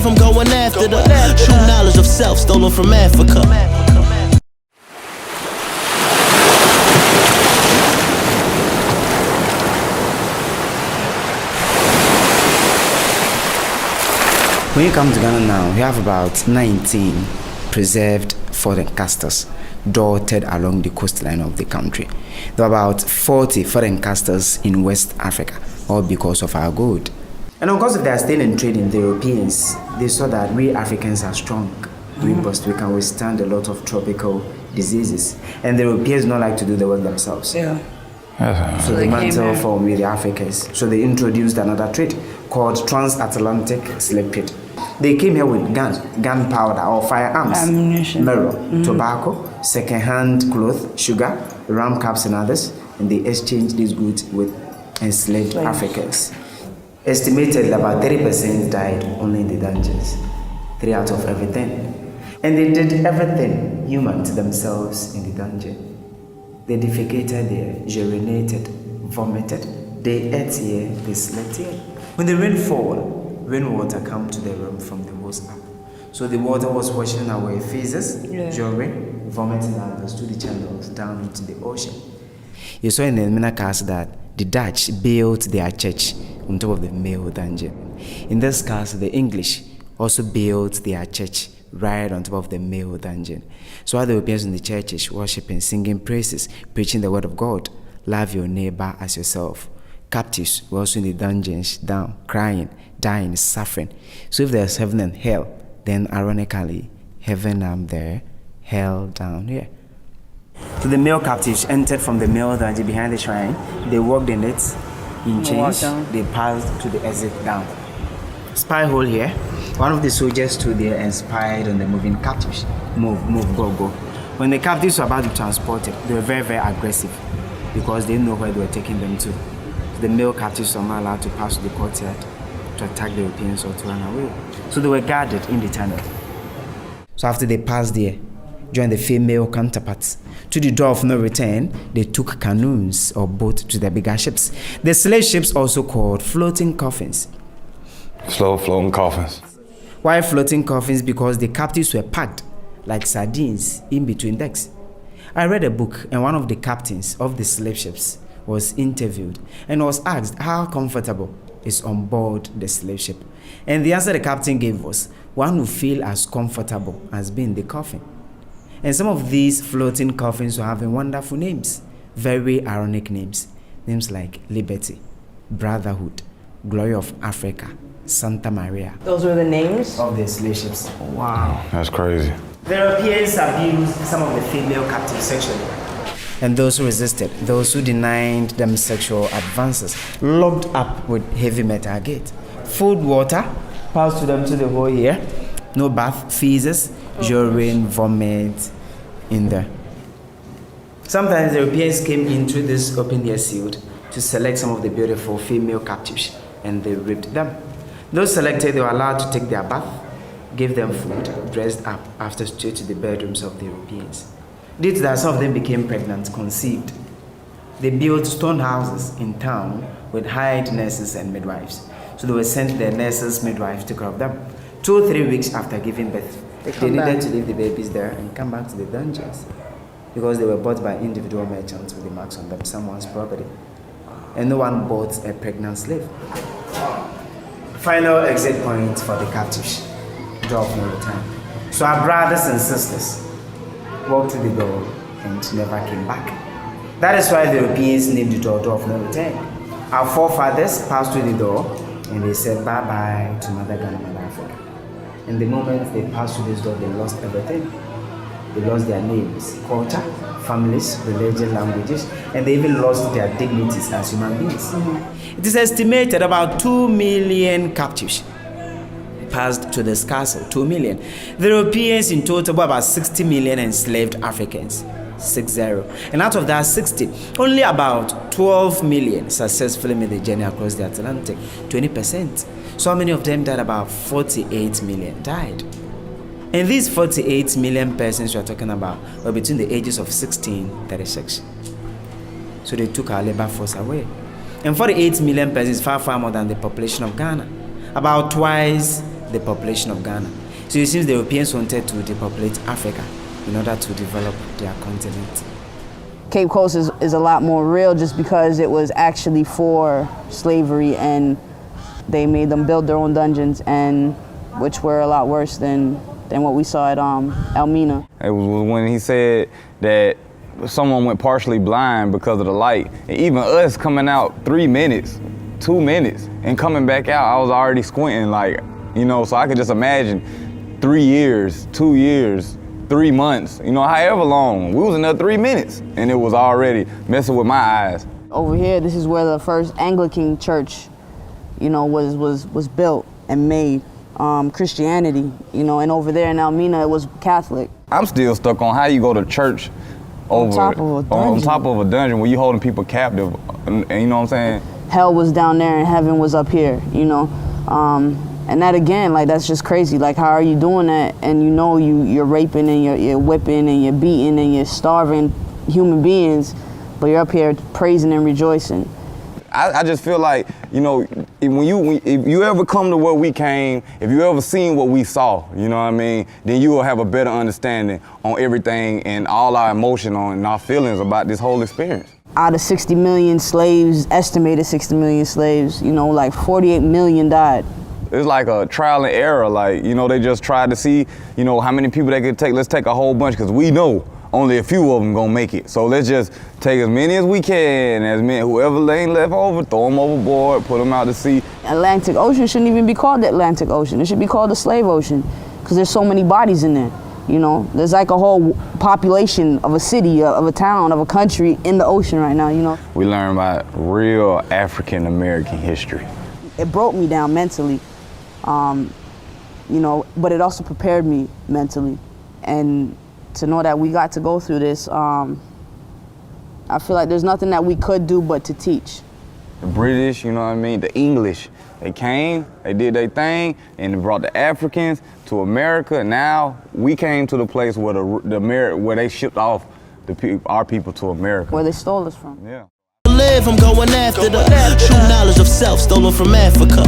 from going after the true knowledge of self stolen from Africa. When you come to Ghana now, we have about 19 preserved foreign castles dotted along the coastline of the country. There are about 40 foreign castles in West Africa, all because of our gold. And of course, if they are still in trade in the Europeans, they saw that we Africans are strong, robust, we can withstand a lot of tropical diseases. And the Europeans don't like to do the work themselves. Yeah. So they mantle from with the Africans. So they introduced another trade called transatlantic slave trade. They came here with gunpowder or firearms, ammunition, mirror, tobacco, second-hand clothes, sugar, ram caps and others, and they exchanged these goods with enslaved Africans. Estimated about 30% died only in the dungeons, 3 out of every 10. And they did everything human to themselves in the dungeon. They defecated there, urinated, vomited. They ate here, they slept here. When the rain fall, rainwater come to the room from the walls up. So the water was washing away feces, urine, vomiting others to the channels down into the ocean. You saw in the Minas that the Dutch built their church on top of the male dungeon. In this case, the English also built their church right on top of the male dungeon. So while the Europeans in the churches worshiping, singing praises, preaching the word of God, love your neighbor as yourself. Captives were also in the dungeons, down, crying, dying, suffering. So if there's heaven and hell, then ironically, heaven up there, hell down here. So the male captives entered from the male dungeon behind the shrine. They walked in it, in chains. They passed to the exit down. Spy hole here. One of the soldiers stood there and spied on the moving captives. Move, go, go. When the captives were about to be transported, they were very, very aggressive because they didn't know where they were taking them to. The male captives were not allowed to pass to the courtyard to attack the Europeans or to run away. So they were guarded in the tunnel. So after they passed there, joined the female counterparts. To the door of no return, they took canoes or boats to the bigger ships. The slave ships also called floating coffins. Slow floating coffins. Why floating coffins? Because the captives were packed like sardines in between decks. I read a book, and one of the captains of the slave ships was interviewed and was asked how comfortable is on board the slave ship. And the answer the captain gave was, one who feel as comfortable as being in the coffin. And some of these floating coffins were having wonderful names, very ironic names. Names like Liberty, Brotherhood, Glory of Africa, Santa Maria. Those were the names of the slave ships. Wow. That's crazy. The Europeans abused some of the female captives sexually. And those who resisted, those who denied them sexual advances, locked up with heavy metal gate. Food, water, passed to them to the whole year. No bath, feces, urine, vomit in there. Sometimes the Europeans came into this open air field to select some of the beautiful female captives, and they raped them. Those selected, they were allowed to take their bath, gave them food, dressed up, after straight to the bedrooms of the Europeans. Due to that, some of them became pregnant, conceived. They built stone houses in town with hired nurses and midwives. So they were sent their nurses, midwives to care of them. 2 or 3 weeks after giving birth, they needed to leave the babies there and come back to the dungeons because they were bought by individual merchants with the marks on them, someone's property. And no one bought a pregnant slave. Final exit point for the captives, door of no return. So our brothers and sisters walked to the door and never came back. That is why the Europeans named the door of no return. Our forefathers passed through the door and they said bye-bye to Mother Ghana, Mother Africa. And the moment they passed through this door, they lost everything. They lost their names, culture, families, religion, languages, and they even lost their dignities as human beings. It is estimated about 2 million captives passed to this castle, 2 million. The Europeans in total were about 60 million enslaved Africans, 60. And out of that 60, only about 12 million successfully made the journey across the Atlantic, 20%. So many of them died, about 48 million died. And these 48 million persons we are talking about were between the ages of 16 and 36. So they took our labor force away. And 48 million persons is far, far more than the population of Ghana. About twice the population of Ghana. So it seems the Europeans wanted to depopulate Africa in order to develop their continent. Cape Coast is a lot more real just because it was actually for slavery, and they made them build their own dungeons, and which were a lot worse than what we saw at Elmina. It was when he said that someone went partially blind because of the light. And even us coming out 3 minutes, 2 minutes, and coming back out, I was already squinting, like, you know, so I could just imagine 3 years, 2 years, 3 months, you know, however long. We was in there 3 minutes, and it was already messing with my eyes. Over here, this is where the first Anglican church, you know, was built and made. Christianity, you know, and over there in Elmina, it was Catholic. I'm still stuck on how you go to church on top of a dungeon where you holding people captive, and you know what I'm saying? Hell was down there and heaven was up here, you know. And that again, like, that's just crazy. Like, how are you doing that? And you know you're raping and you're whipping and you're beating and you're starving human beings, but you're up here praising and rejoicing. I just feel like, you know, if you ever come to where we came, if you ever seen what we saw, you know what I mean, then you will have a better understanding on everything and all our emotion and our feelings about this whole experience. Out of 60 million slaves, estimated 60 million slaves, you know, like 48 million died. It's like a trial and error. Like, you know, they just tried to see, you know, how many people they could take. Let's take a whole bunch, because we know only a few of them gonna make it. So let's just take as many as we can, whoever ain't left over, throw them overboard, put them out to sea. Atlantic Ocean shouldn't even be called the Atlantic Ocean. It should be called the Slave Ocean, because there's so many bodies in there. You know, there's like a whole population of a city, of a town, of a country in the ocean right now, you know. We learn about real African American history. It broke me down mentally, you know, but it also prepared me mentally. And to know that we got to go through this, I feel like there's nothing that we could do but to teach. The British, you know what I mean, the English, they came, they did their thing, and they brought the Africans to America. Now we came to the place where where they shipped off our people to America. Where they stole us from. Yeah. I'm going after the true knowledge of self stolen from Africa.